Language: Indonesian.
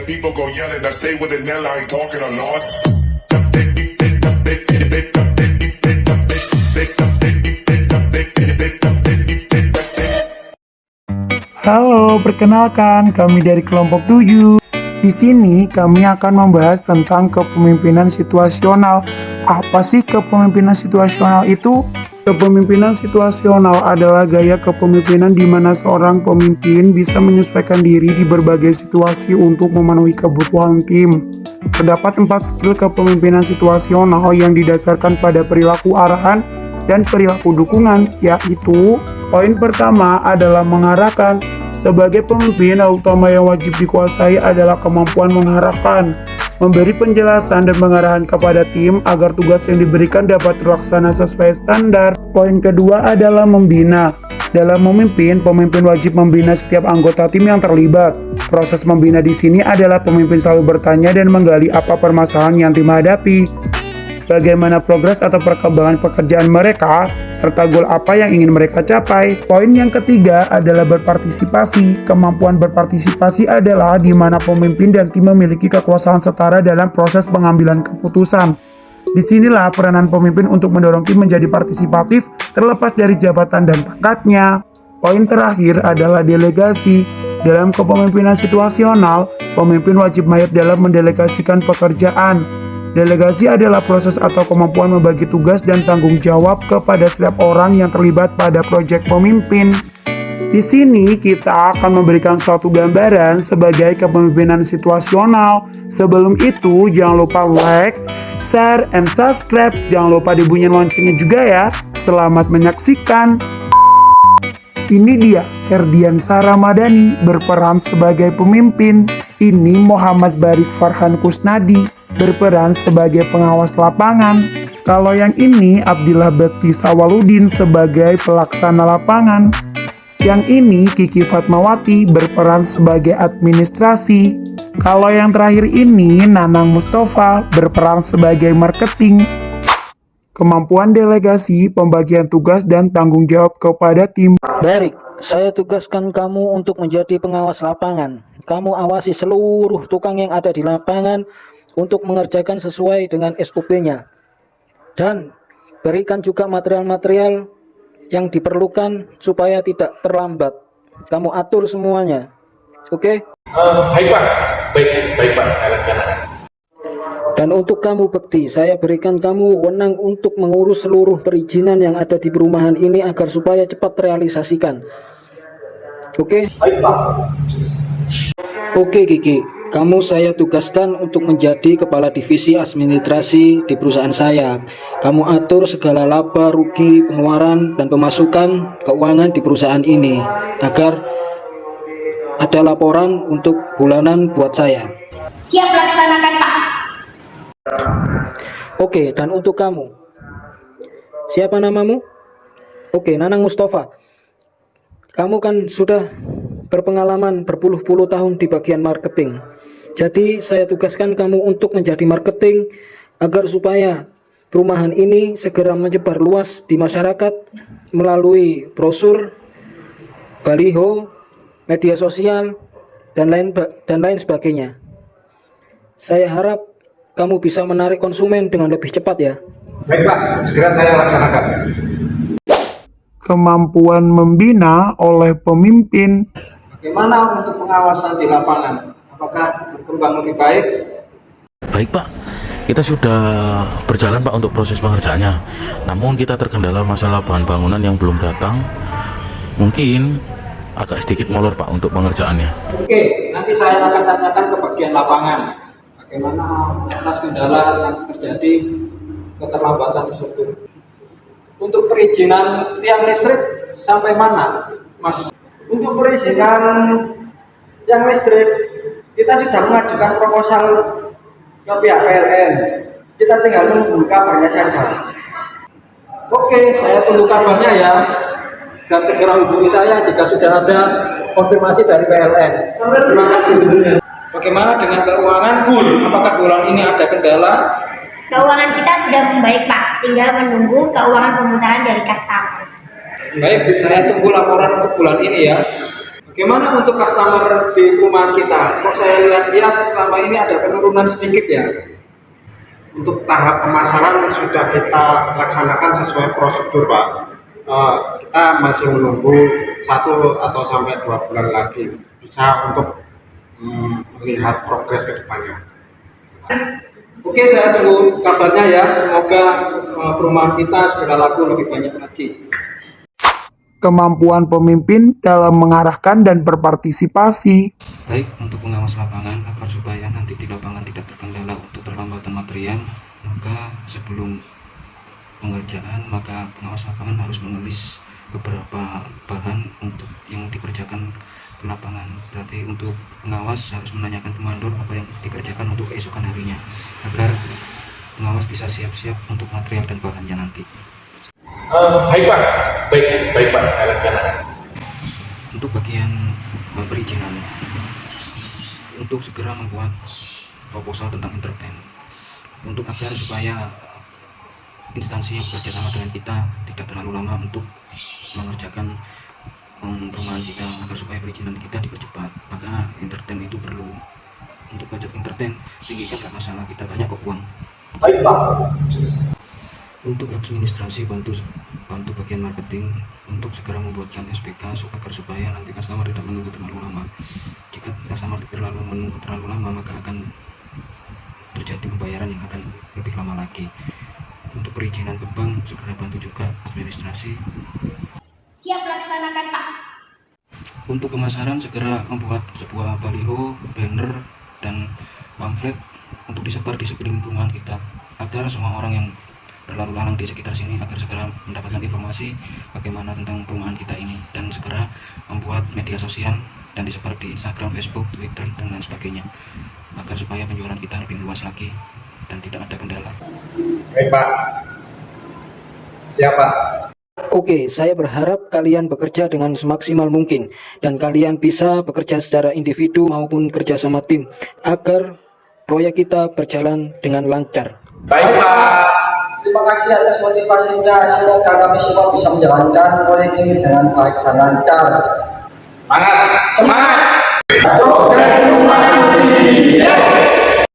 people go yelling. I stay with it now, I ain't talking a lot. Halo, perkenalkan kami dari kelompok 7. Di sini kami akan membahas tentang kepemimpinan situasional. Apa sih kepemimpinan situasional itu? Kepemimpinan situasional adalah gaya kepemimpinan di mana seorang pemimpin bisa menyesuaikan diri di berbagai situasi untuk memenuhi kebutuhan tim. Terdapat 4 skill kepemimpinan situasional yang didasarkan pada perilaku arahan dan perilaku dukungan, yaitu poin pertama adalah mengarahkan. Sebagai pemimpin, hal utama yang wajib dikuasai adalah kemampuan mengarahkan, memberi penjelasan dan pengarahan kepada tim agar tugas yang diberikan dapat terlaksana sesuai standar. Poin kedua adalah membina. Dalam memimpin, pemimpin wajib membina setiap anggota tim yang terlibat. Proses membina di sini adalah pemimpin selalu bertanya dan menggali apa permasalahan yang tim hadapi, bagaimana progres atau perkembangan pekerjaan mereka, serta goal apa yang ingin mereka capai. Poin yang ketiga adalah berpartisipasi. Kemampuan berpartisipasi adalah di mana pemimpin dan tim memiliki kekuasaan setara dalam proses pengambilan keputusan. Disinilah peranan pemimpin untuk mendorong tim menjadi partisipatif terlepas dari jabatan dan pangkatnya. Poin terakhir adalah delegasi. Dalam kepemimpinan situasional, pemimpin wajib mahir dalam mendelegasikan pekerjaan. Delegasi adalah proses atau kemampuan membagi tugas dan tanggung jawab kepada setiap orang yang terlibat pada proyek pemimpin. Di sini kita akan memberikan suatu gambaran sebagai kepemimpinan situasional. Sebelum itu, jangan lupa like, share, and subscribe. Jangan lupa dibunyiin loncengnya juga ya. Selamat menyaksikan. Ini dia Herdiansa Ramadhani berperan sebagai pemimpin. Ini Muhammad Barik Farhan Kusnadi berperan sebagai pengawas lapangan. Kalau yang ini Abdillah Bekti Sawaludin sebagai pelaksana lapangan. Yang ini Kiki Fatmawati berperan sebagai administrasi. Kalau yang terakhir ini Nanang Mustafa berperan sebagai marketing. Kemampuan delegasi, pembagian tugas dan tanggung jawab kepada tim. Barik, saya tugaskan kamu untuk menjadi pengawas lapangan. Kamu awasi seluruh tukang yang ada di lapangan untuk mengerjakan sesuai dengan SOP-nya, dan berikan juga material-material yang diperlukan supaya tidak terlambat. Kamu atur semuanya, oke? Baik Pak, baik Pak, saya laksanakan. Dan untuk kamu Bekti, saya berikan kamu wewenang untuk mengurus seluruh perizinan yang ada di perumahan ini agar supaya cepat terrealisasikan, oke? Baik Pak. Oke Kiki, kamu saya tugaskan untuk menjadi kepala divisi administrasi di perusahaan saya. Kamu atur segala laba, rugi, pengeluaran, dan pemasukan keuangan di perusahaan ini agar ada laporan untuk bulanan buat saya. Siap laksanakan Pak. Oke, dan untuk kamu, siapa namamu? Oke, Nanang Mustafa. Kamu kan sudah berpengalaman berpuluh-puluh tahun di bagian marketing. Jadi saya tugaskan kamu untuk menjadi marketing agar supaya perumahan ini segera menyebar luas di masyarakat melalui brosur, baliho, media sosial, dan lain sebagainya. Saya harap kamu bisa menarik konsumen dengan lebih cepat ya. Baik Pak, segera saya laksanakan. Kemampuan membina oleh pemimpin. Bagaimana untuk pengawasan di lapangan? Apakah berkembang lebih baik? Baik Pak, kita sudah berjalan Pak untuk proses pengerjaannya. Namun kita terkendala masalah bahan bangunan yang belum datang. Mungkin agak sedikit molor Pak untuk pengerjaannya. Oke, nanti saya akan tanyakan ke bagian lapangan. Bagaimana atas kendala yang terjadi keterlambatan tersebut. Untuk perizinan tiang listrik sampai mana, Mas? Untuk perizinan tiang listrik, kita sudah mengajukan proposal ke pihak PLN. Kita tinggal menunggu kabarnya saja. Oke, saya tunggu kabarnya ya. Dan segera hubungi saya jika sudah ada konfirmasi dari PLN. Terima kasih. Bagaimana dengan keuangan? Apakah bulan ini ada kendala? Keuangan kita sudah membaik Pak, tinggal menunggu keuangan pemutaran dari kas tamu. Baik, saya tunggu laporan untuk bulan ini ya. Bagaimana untuk customer di perumahan kita? Kok saya lihat-lihat selama ini ada penurunan sedikit ya? Untuk tahap pemasaran sudah kita laksanakan sesuai prosedur, Pak. Kita masih menunggu 1 atau sampai 2 bulan lagi bisa untuk melihat progres ke depannya. Oke, saya tunggu kabarnya ya. Semoga perumahan kita segera laku lebih banyak lagi. Kemampuan pemimpin dalam mengarahkan dan berpartisipasi. Baik untuk pengawas lapangan agar supaya nanti di lapangan tidak terkendala untuk terlambatan material, maka sebelum pengerjaan maka pengawas lapangan harus menulis beberapa bahan untuk yang dikerjakan ke lapangan. Berarti untuk pengawas harus menanyakan ke mandor apa yang dikerjakan untuk keesokan harinya agar pengawas bisa siap-siap untuk material dan bahannya nanti. Baik Pak, baik Pak, saya laksanakan. Untuk bagian perizinan, untuk segera membuat proposal tentang entertain, untuk agar supaya instansi yang bekerja sama dengan kita tidak terlalu lama untuk mengerjakan perumahan kita, agar supaya perizinan kita dipercepat. Maka entertain itu perlu. Untuk budget entertain tinggikan, gak masalah, kita banyak kok uang. Baik Pak. Untuk administrasi bantu bagian marketing untuk segera membuatkan SPK agar supaya nanti customer tidak menunggu terlalu lama. Jika customer menunggu terlalu lama maka akan terjadi pembayaran yang akan lebih lama lagi. Untuk perizinan ke bank segera bantu juga administrasi. Siap laksanakan Pak. Untuk pemasaran segera membuat sebuah baliho, banner, dan pamflet untuk disebar di sekeliling perumahan kita agar semua orang yang berlalu lalang di sekitar sini agar segera mendapatkan informasi bagaimana tentang perumahan kita ini, dan segera membuat media sosial dan disebar di Instagram, Facebook, Twitter, dan lain sebagainya agar supaya penjualan kita lebih luas lagi dan tidak ada kendala. Baik Pak, siap Pak. Oke, saya berharap kalian bekerja dengan semaksimal mungkin dan kalian bisa bekerja secara individu maupun kerja sama tim agar proyek kita berjalan dengan lancar. Baik Pak. Terima kasih atas motivasinya. Semoga kami semua bisa menjalankan proyek ini dengan baik dan lancar. Semangat! Progres Rumah Suci. Yes!